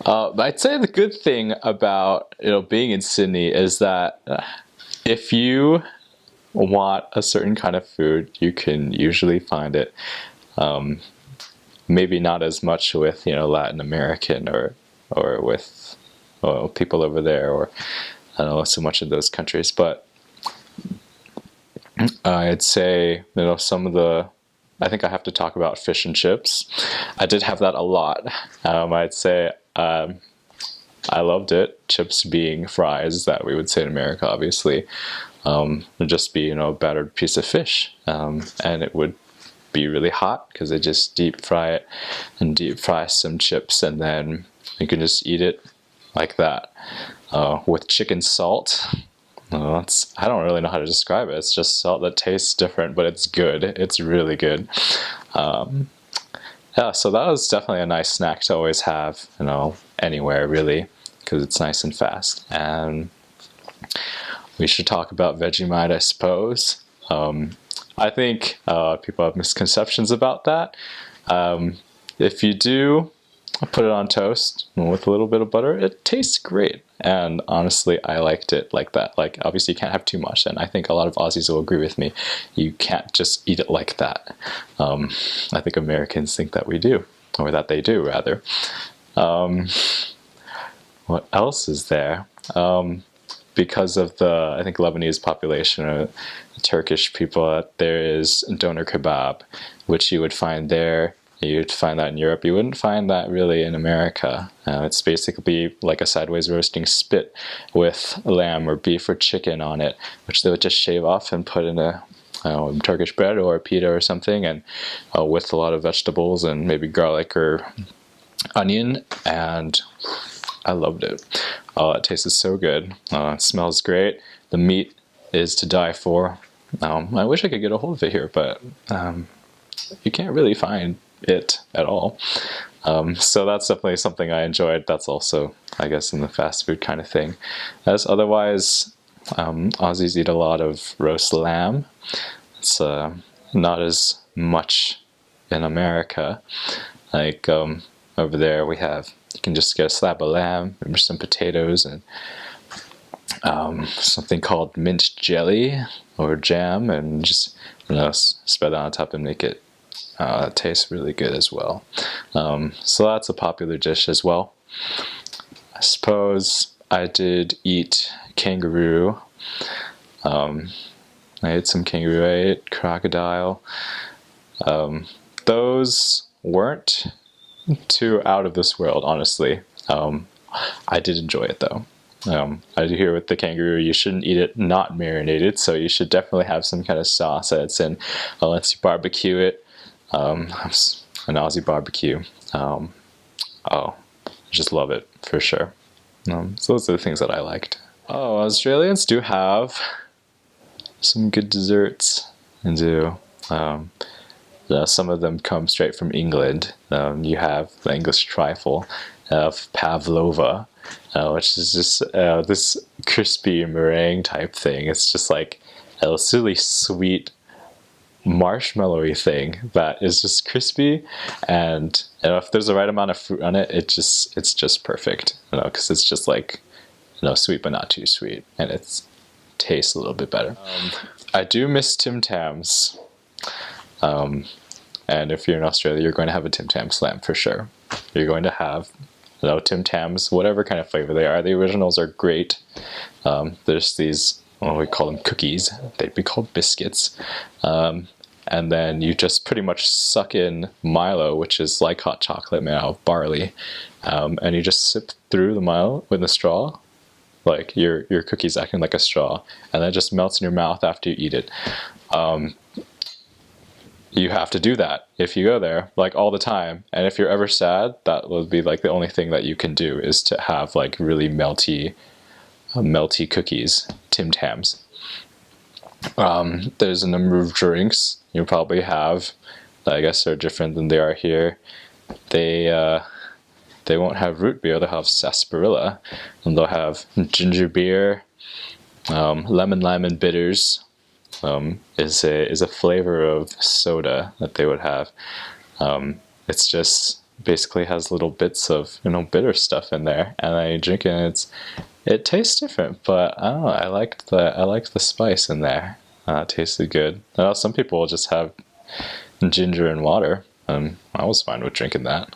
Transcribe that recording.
I'd say the good thing about being in Sydney is that if you want a certain kind of food, you can usually find it. Um, Maybe not as much with Latin American or with people over there, or I don't know so much in those countries, but I'd say some of the I think I have to talk about fish and chips. I did have that a lot. I'd say I loved it. Chips being fries that we would say in America, obviously. It'd just be a battered piece of fish, and it would be really hot because they just deep fry it and deep fry some chips, and then you can just eat it like that with chicken salt. I don't really know how to describe it. It's just salt that tastes different, but it's good. It's really good. Um, yeah, so that was definitely a nice snack to always have, anywhere really, because it's nice and fast. And we should talk about Vegemite, I suppose. I think people have misconceptions about that. If you do put it on toast with a little bit of butter, it tastes great. And honestly, I liked it like that. Like, obviously you can't have too much, and I think a lot of Aussies will agree with me. You can't just eat it like that. I think Americans think that we do, or that they do rather. Um, what else is there? Because of the, I think, Lebanese population or Turkish people, there is doner kebab, which you would find there. You'd find that in Europe. You wouldn't find that really in America. It's basically like a sideways roasting spit with lamb or beef or chicken on it, which they would just shave off and put in a Turkish bread or a pita or something, and with a lot of vegetables and maybe garlic or onion, and I loved it. It tasted so good. It smells great. The meat is to die for. I wish I could get a hold of it here, but you can't really find it at all. So that's definitely something I enjoyed. That's also, I guess, in the fast food kind of thing. As otherwise, Aussies eat a lot of roast lamb. It's not as much in America. Like over there, you can just get a slab of lamb, maybe some potatoes, and something called mint jelly or jam, and just spread that on top and make it taste really good as well. So that's a popular dish as well. I suppose I did eat kangaroo. I ate some kangaroo. I ate crocodile. Those weren't too out of this world, honestly. I did enjoy it though. I do hear with the kangaroo, you shouldn't eat it not marinated, so you should definitely have some kind of sauce that it's in. Unless you barbecue it. An Aussie barbecue. I just love it for sure. So those are the things that I liked. Oh, Australians do have some good desserts and do. Some of them come straight from England. You have the English trifle of pavlova, which is just this crispy meringue type thing. It's just like a really sweet marshmallowy thing that is just crispy, and if there's the right amount of fruit on it, it's just perfect. Because it's just like sweet but not too sweet, and it tastes a little bit better. I do miss Tim Tams. And if you're in Australia, you're going to have a Tim Tam Slam for sure. You're going to have, Tim Tams, whatever kind of flavor they are. The originals are great. There's these, we call them cookies. They'd be called biscuits. And then you just pretty much suck in Milo, which is like hot chocolate made out of barley. And you just sip through the Milo with a straw. Like your cookie's acting like a straw. And then it just melts in your mouth after you eat it. You have to do that if you go there, like, all the time. And if you're ever sad, that would be like the only thing that you can do, is to have like really melty cookies, Tim Tams. There's a number of drinks you'll probably have that I guess are different than they are here. They won't have root beer, they'll have sarsaparilla, and they'll have ginger beer, lemon bitters. Is a flavor of soda that they would have. It's just basically has little bits of bitter stuff in there, and I drink it and it tastes different, but I don't know, I liked the spice in there. It tasted good. Some people will just have ginger and water. I was fine with drinking that.